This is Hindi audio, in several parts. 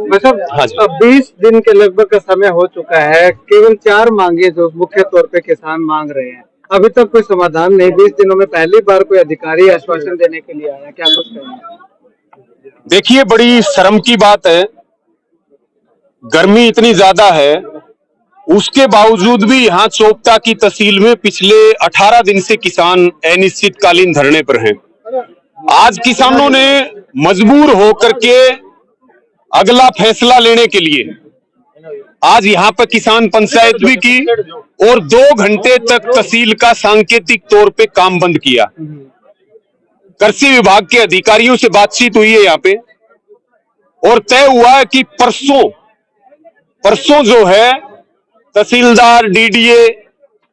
मतलब हाँ जी। 20 दिन के लगभग का समय हो चुका है, केवल 4 मांगे जो मुख्य तौर पे किसान मांग रहे हैं, अभी तक कोई समाधान नहीं। 20 दिनों में पहली बार कोई अधिकारी आश्वासन देने के लिए आया, क्या कुछ कहेंगे? देखिए, बड़ी शर्म की बात है, गर्मी इतनी ज्यादा है, उसके बावजूद भी यहाँ चोपता की तहसील में पिछले 18 दिन से किसान अनिश्चितकालीन धरने पर हैं। आज किसानों ने मजबूर होकर के अगला फैसला लेने के लिए आज यहाँ पर किसान पंचायत भी की और 2 घंटे तक तहसील का सांकेतिक तौर पे काम बंद किया। कृषि विभाग के अधिकारियों से बातचीत हुई है यहाँ पे और तय हुआ है कि परसों जो है तहसीलदार, डीडीए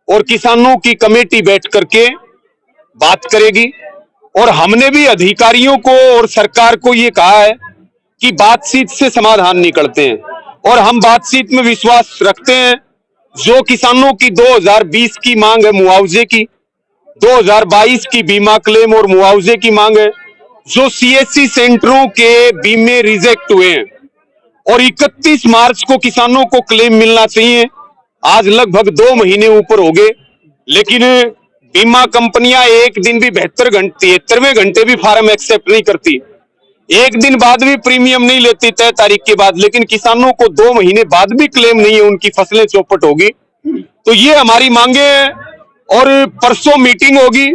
और किसानों की कमेटी बैठ करके बात करेगी। और हमने भी अधिकारियों को और सरकार को ये कहा है कि बातचीत से समाधान निकलते हैं और हम बातचीत में विश्वास रखते हैं। जो किसानों की 2020 की मांग है मुआवजे की, 2022 की बीमा क्लेम और मुआवजे की मांग है, जो सीएससी सेंटरों के बीमे रिजेक्ट हुए हैं और 31 मार्च को किसानों को क्लेम मिलना चाहिए। आज लगभग 2 महीने ऊपर हो गए, लेकिन बीमा कंपनियां एक दिन भी 73वें घंटे भी फार्म एक्सेप्ट नहीं करती, एक दिन बाद भी प्रीमियम नहीं लेती तय तारीख के बाद, लेकिन किसानों को 2 महीने बाद भी क्लेम नहीं है, उनकी फसलें चौपट होगी। तो ये हमारी मांगे हैं और परसों मीटिंग होगी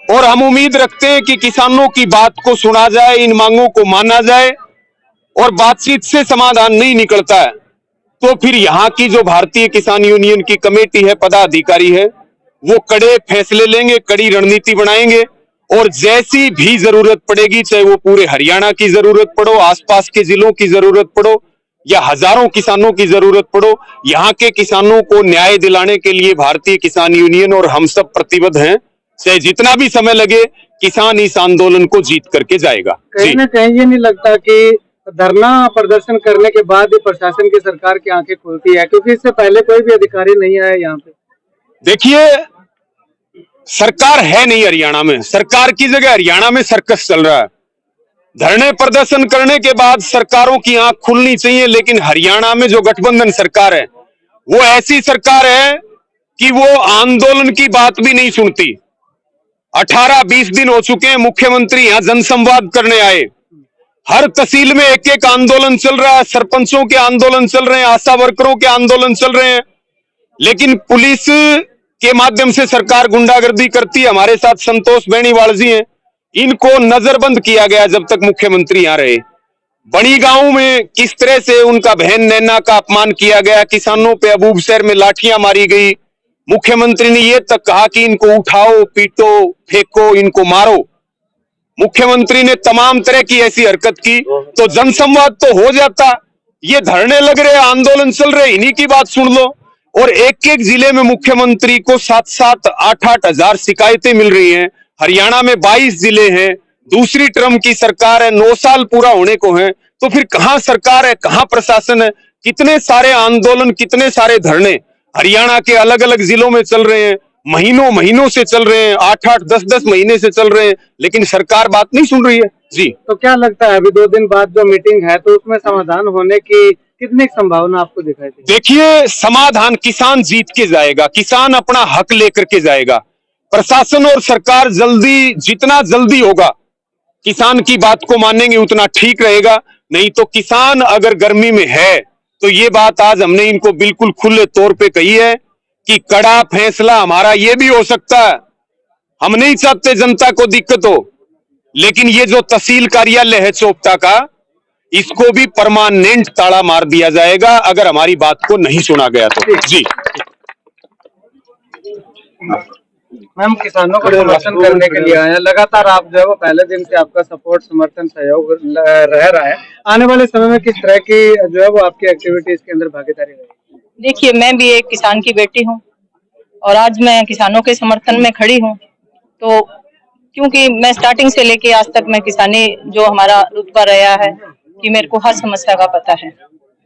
और हम उम्मीद रखते हैं कि किसानों की बात को सुना जाए, इन मांगों को माना जाए। और बातचीत से समाधान नहीं निकलता है तो फिर यहाँ की जो भारतीय किसान यूनियन की कमेटी है, पदाधिकारी है, वो कड़े फैसले लेंगे, कड़ी रणनीति बनाएंगे और जैसी भी जरूरत पड़ेगी, चाहे वो पूरे हरियाणा की जरूरत पड़ो, आसपास के जिलों की जरूरत पड़ो या हजारों किसानों की जरूरत पड़ो, यहाँ के किसानों को न्याय दिलाने के लिए भारतीय किसान यूनियन और हम सब प्रतिबद्ध हैं। चाहे जितना भी समय लगे, किसान इस आंदोलन को जीत करके जाएगा। कहीं ना कहीं ये नहीं लगता कि धरना प्रदर्शन करने के बाद ही प्रशासन की, सरकार की आंखें खुलती है, क्योंकि इससे पहले कोई भी अधिकारी नहीं आया यहाँ पे? देखिए, सरकार है नहीं हरियाणा में, सरकार की जगह हरियाणा में सर्कस चल रहा है। धरने प्रदर्शन करने के बाद सरकारों की आंख खुलनी चाहिए, लेकिन हरियाणा में जो गठबंधन सरकार है वो ऐसी सरकार है कि वो आंदोलन की बात भी नहीं सुनती। 18-20 दिन हो चुके हैं, मुख्यमंत्री यहां जनसंवाद करने आए, हर तहसील में एक एक आंदोलन चल रहा है, सरपंचों के आंदोलन चल रहे हैं, आशा वर्करों के आंदोलन चल रहे हैं, लेकिन पुलिस के माध्यम से सरकार गुंडागर्दी करती है। हमारे साथ संतोष बेनीवाल जी हैं, इनको नजरबंद किया गया जब तक मुख्यमंत्री यहां रहे। बड़ी गांव में किस तरह से उनका बहन नैना का अपमान किया गया, किसानों पे अबूबसर में लाठियां मारी गई, मुख्यमंत्री ने यह तक कहा कि इनको उठाओ, पीटो, फेंको, इनको मारो। मुख्यमंत्री ने तमाम तरह की ऐसी हरकत की तो जनसंवाद तो हो जाता। ये धरने लग रहे, आंदोलन चल रहे, इन्हीं की बात सुन लो। और एक एक जिले में मुख्यमंत्री को 7-7, 8-8 हजार शिकायतें मिल रही हैं। हरियाणा में 22 जिले हैं, दूसरी टर्म की सरकार है, 9 साल पूरा होने को है, तो फिर कहां सरकार है, कहां प्रशासन है? कितने सारे आंदोलन, कितने सारे धरने हरियाणा के अलग अलग जिलों में चल रहे हैं, महीनों से चल रहे हैं, 8-8, 10-10 महीने से चल रहे हैं, लेकिन सरकार बात नहीं सुन रही है। जी, तो क्या लगता है अभी 2 दिन बाद जो मीटिंग है तो उसमें समाधान होने की कितनी संभावना आपको दिखाई देती है? देखिए, समाधान किसान जीत के जाएगा, किसान अपना हक लेकर के जाएगा। प्रशासन और सरकार जितना जल्दी होगा किसान की बात को मानेंगे उतना ठीक रहेगा। नहीं तो किसान अगर गर्मी में है तो ये बात आज हमने इनको बिल्कुल खुले तौर पे कही है कि कड़ा फैसला हमारा ये भी हो सकता है। हम नहीं चाहते जनता को दिक्कत हो, लेकिन ये जो तहसील कार्यालय है चोपता का, इसको भी परमानेंट ताला मार दिया जाएगा अगर हमारी बात को नहीं सुना गया तो। जी मैम, किसानों को प्रदर्शन करने के लिए आए हैं, लगातार आप जो है वो पहले दिन से आपका सपोर्ट, समर्थन, सहयोग रह रहा है। आने वाले समय में किस तरह की जो है वो आपकी एक्टिविटीज के अंदर भागीदारी रहेगी? देखिए, मैं भी एक किसान की बेटी हूँ और आज मैं किसानों के समर्थन में खड़ी हूँ। तो क्योंकि मैं स्टार्टिंग से लेके आज तक मैं किसानी जो हमारा रुतबा रहा है कि मेरे को हर समस्या का पता है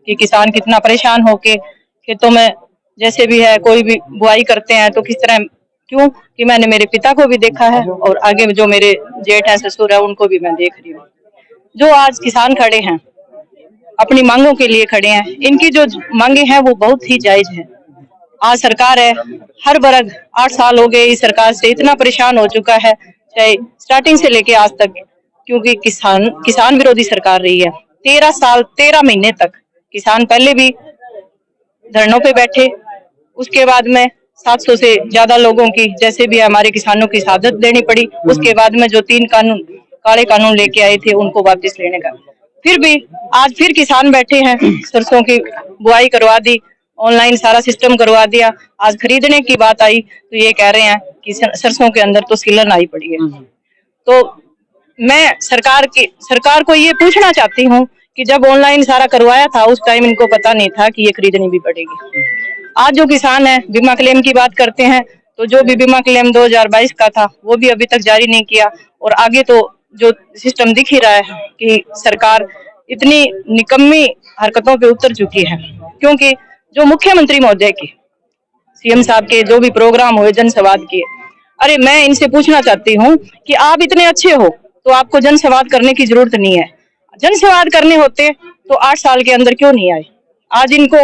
कि किसान कितना परेशान होके खेतों में जैसे भी है कोई भी बुआई करते हैं तो किस तरह, क्यों कि मैंने मेरे पिता को भी देखा है और आगे जो मेरे जेठ हैं, ससुर है, उनको भी मैं देख रही हूँ। जो आज किसान खड़े हैं अपनी मांगों के लिए खड़े हैं। इनकी जो मांगे हैं वो बहुत ही जायज है। आज सरकार है, हर वर्ग 8 साल हो गए इस सरकार से इतना परेशान हो चुका है, चाहे स्टार्टिंग से लेके आज तक, क्योंकि किसान विरोधी सरकार रही है। 13 साल 13 महीने तक किसान पहले भी धरनों पे बैठे, उसके बाद में 700 से ज्यादा लोगों की जैसे भी हमारे किसानों की शहादत देनी पड़ी। उसके बाद में जो 3 काले कानून लेके आए थे उनको वापस लेने का, फिर भी आज फिर किसान बैठे हैं। सरसों की बुआई करवा दी, ऑनलाइन सारा सिस्टम करवा दिया। आज खरीदने की बात आई तो ये कह रहे हैं कि सरसों के अंदर तो सीलन आई पड़ी है। तो मैं सरकार को ये पूछना चाहती हूँ कि जब ऑनलाइन सारा करवाया था उस टाइम इनको पता नहीं था कि ये खरीदनी भी पड़ेगी। आज जो किसान है बीमा क्लेम की बात करते हैं, तो जो भी बीमा क्लेम 2022 का था वो भी अभी तक जारी नहीं किया। और आगे तो जो सिस्टम दिख ही रहा है कि सरकार इतनी निकम्मी हरकतों पे उतर चुकी है, क्योंकि जो मुख्यमंत्री महोदय की सीएम साहब के जो भी प्रोग्राम हुए जनसंवाद किए, अरे मैं इनसे पूछना चाहती हूँ कि आप इतने अच्छे हो तो आपको जनसंवाद करने की जरूरत नहीं है। जनसंवाद करने होते तो 8 साल के अंदर क्यों नहीं आए? आज इनको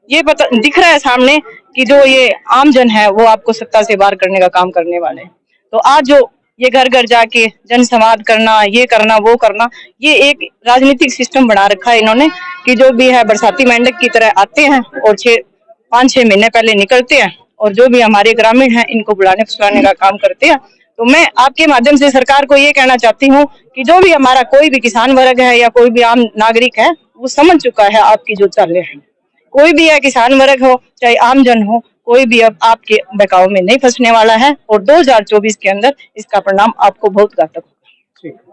ये पता दिख रहा है सामने कि जो ये आम जन है वो आपको सत्ता से बाहर करने का काम करने वाले हैं। तो आज जो ये घर घर जाके जनसंवाद करना, ये करना, वो करना, ये एक राजनीतिक सिस्टम बना रखा है इन्होंने कि जो भी है बरसाती मेंढक की तरह आते हैं और 5-6 महीने पहले निकलते हैं, और जो भी हमारे ग्रामीण हैं इनको बुलाने फुसलाने का काम करते हैं। तो मैं आपके माध्यम से सरकार को ये कहना चाहती हूँ कि जो भी हमारा कोई भी किसान वर्ग है या कोई भी आम नागरिक है वो समझ चुका है आपकी जो चालें हैं। कोई भी है, किसान वर्ग हो चाहे आम जन हो, कोई भी अब आपके बहकाव में नहीं फंसने वाला है और 2024 के अंदर इसका परिणाम आपको बहुत घातक होगा।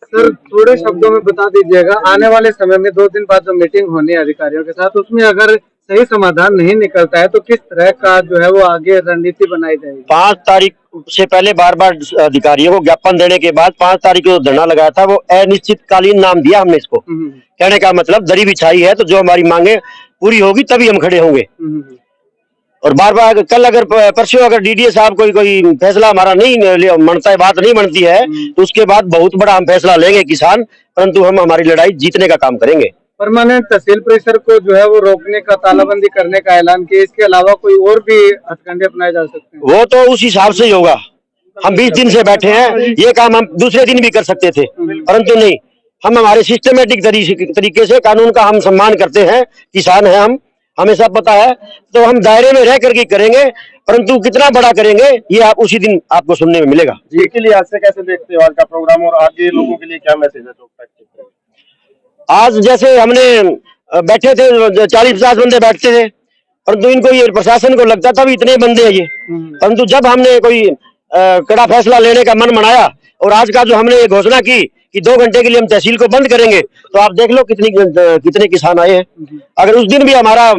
सर थोड़े शब्दों में बता दीजिएगा, आने वाले समय में 2 दिन बाद जो मीटिंग होनी है अधिकारियों के साथ, उसमें अगर सही समाधान नहीं निकलता है तो किस तरह का जो है वो आगे रणनीति बनाई जाएगी? 5 तारीख से पहले बार अधिकारियों को ज्ञापन देने के बाद 5 तारीख को धरना लगाया था, वो अनिश्चितकालीन नाम दिया हमने इसको। कहने का मतलब दरी बिछाई है तो जो हमारी मांगे पूरी होगी तभी हम खड़े होंगे। और बार कल अगर परसों अगर डीडीए साहब कोई फैसला हमारा नहीं मानता है, बात नहीं बनती है, तो उसके बाद बहुत बड़ा हम फैसला लेंगे किसान, परंतु हम हमारी लड़ाई जीतने का काम करेंगे। परमानेंट तहसील परिसर को जो है वो रोकने का, तालाबंदी करने का ऐलान किया, इसके अलावा कोई और भी हथकंडे अपनाए जा सकते हैं? वो तो उस हिसाब से ही होगा। हम 20 दिन से बैठे हैं, ये काम हम दूसरे दिन भी कर सकते थे, परंतु नहीं, हम हमारे सिस्टमेटिक तरीके से कानून का हम सम्मान करते हैं। किसान है हम, हमें सब पता है, तो हम दायरे में रह करके करेंगे, परंतु कितना बड़ा करेंगे ये आप उसी दिन आपको सुनने में मिलेगा। जी के लिए आज से कैसे देखते हो आज का प्रोग्राम और आगे लोगों के लिए क्या मैसेज है? आज जैसे हमने बैठे थे 40-50 बंदे बैठते थे, परंतु इनको ये प्रशासन को लगता था भी इतने बंदे हैं ये, परंतु जब हमने कोई कड़ा फैसला लेने का मन बनाया और आज का जो हमने ये घोषणा की कि 2 घंटे के लिए हम तहसील को बंद करेंगे, तो आप देख लो कितने किसान आए हैं। अगर उस दिन भी हमारा